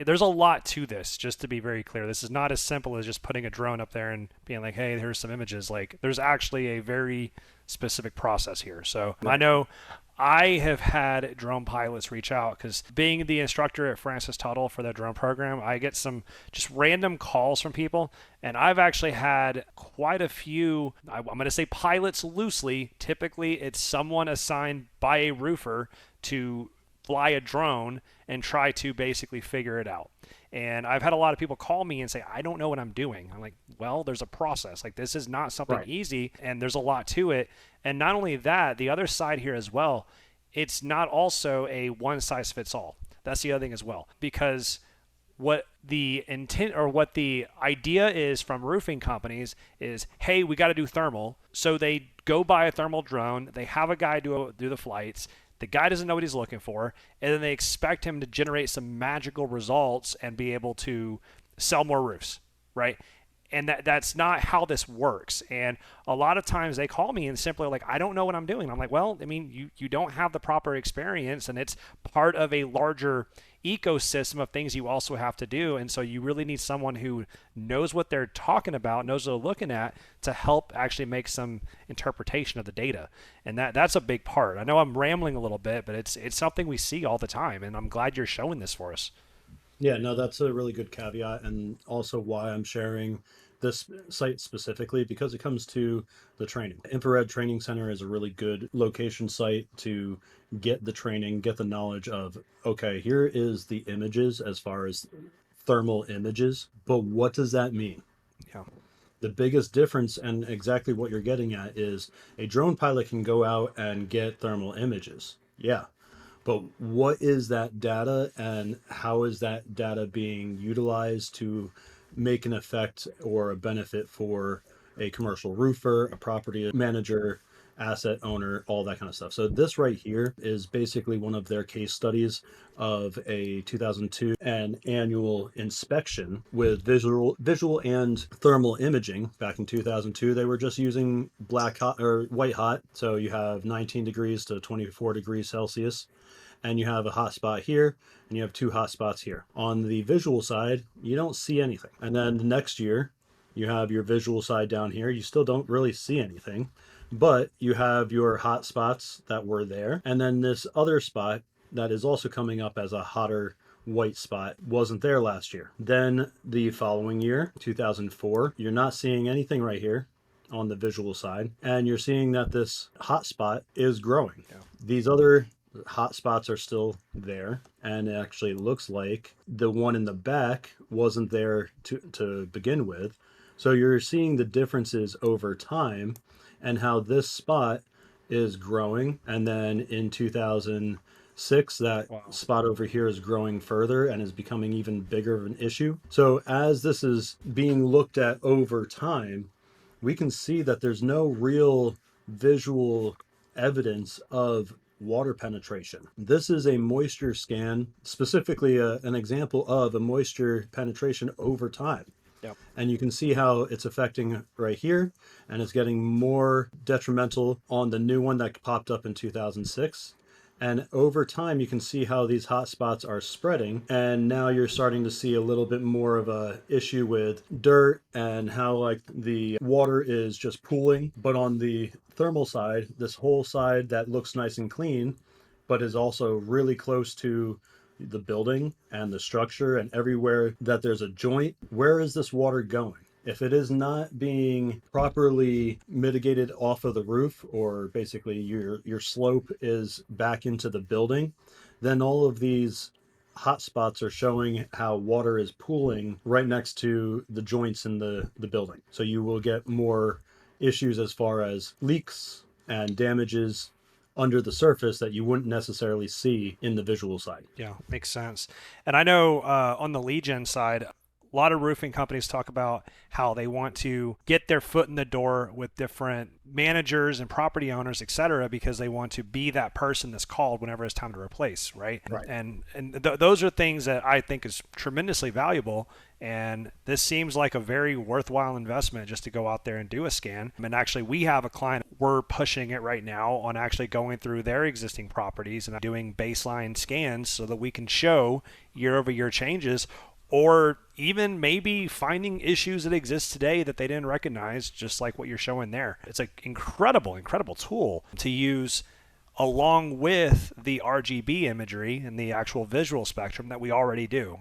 there's a lot to this, just to be very clear. This is not as simple as just putting a drone up there and being like, hey, here's some images. Like, there's actually a very specific process here. So I Right. know I have had drone pilots reach out because being the instructor at Francis Tuttle for the drone program, I get some just random calls from people. And I've actually had quite a few, I'm going to say pilots loosely. Typically, it's someone assigned by a roofer to fly a drone and try to basically figure it out. And I've had a lot of people call me and say, I don't know what I'm doing. I'm like, well, there's a process. Like, this is not something Right. easy, and there's a lot to it. And not only that, the other side here as well, it's not also a one size fits all. That's the other thing as well. Because what the intent or what the idea is from roofing companies is, hey, we got to do thermal. So they go buy a thermal drone, they have a guy do the flights, the guy doesn't know what he's looking for, and then they expect him to generate some magical results and be able to sell more roofs, right? And that's not how this works. And a lot of times they call me and simply like, I don't know what I'm doing. I'm like, well, I mean, you don't have the proper experience, and it's part of a larger ecosystem of things you also have to do. And so you really need someone who knows what they're talking about, knows what they're looking at, to help actually make some interpretation of the data. And that's a big part. I know I'm rambling a little bit, but it's something we see all the time, and I'm glad you're showing this for us. Yeah, no, that's a really good caveat, and also why I'm sharing this site specifically because it comes to the training. Infrared Training Center is a really good location site to get the training, get the knowledge of, okay, here is the images as far as thermal images, but what does that mean? Yeah. The biggest difference and exactly what you're getting at is a drone pilot can go out and get thermal images. Yeah, but what is that data and how is that data being utilized to make an effect or a benefit for a commercial roofer, a property manager, asset owner, all that kind of stuff. So this right here is basically one of their case studies of a 2002 an annual inspection with visual and thermal imaging. Back in 2002 they were just using black hot or white hot, so you have 19 degrees to 24 degrees Celsius, and you have a hot spot here and you have two hot spots here. On the visual side, you don't see anything. And then the next year, you have your visual side down here. You still don't really see anything, but you have your hot spots that were there. And then this other spot that is also coming up as a hotter white spot wasn't there last year. Then the following year, 2004, you're not seeing anything right here on the visual side, and you're seeing that this hot spot is growing. Yeah. These other hot spots are still there, and it actually looks like the one in the back wasn't there to begin with. So you're seeing the differences over time and how this spot is growing, and then in 2006 that Wow. spot over here is growing further and is becoming even bigger of an issue. So as this is being looked at over time, we can see that there's no real visual evidence of water penetration. This is a moisture scan, specifically an example of a moisture penetration over time. Yep. And you can see how it's affecting right here, and it's getting more detrimental on the new one that popped up in 2006. And over time, you can see how these hot spots are spreading. And now you're starting to see a little bit more of a issue with dirt and how like the water is just pooling. But on the thermal side, this whole side that looks nice and clean, but is also really close to the building and the structure, and everywhere that there's a joint, where is this water going? If it is not being properly mitigated off of the roof, or basically your slope is back into the building, then all of these hot spots are showing how water is pooling right next to the joints in the building. So you will get more issues as far as leaks and damages under the surface that you wouldn't necessarily see in the visual side. Yeah, makes sense. And I know on the lead gen side, A lot of roofing companies talk about how they want to get their foot in the door with different managers and property owners, et cetera, because they want to be that person that's called whenever it's time to replace, right? Right. And those are things that I think is tremendously valuable. And this seems like a very worthwhile investment just to go out there and do a scan. And actually, we have a client, we're pushing it right now on actually going through their existing properties and doing baseline scans so that we can show year over year changes, or even maybe finding issues that exist today that they didn't recognize, just like what you're showing there. It's an incredible, incredible tool to use along with the RGB imagery and the actual visual spectrum that we already do.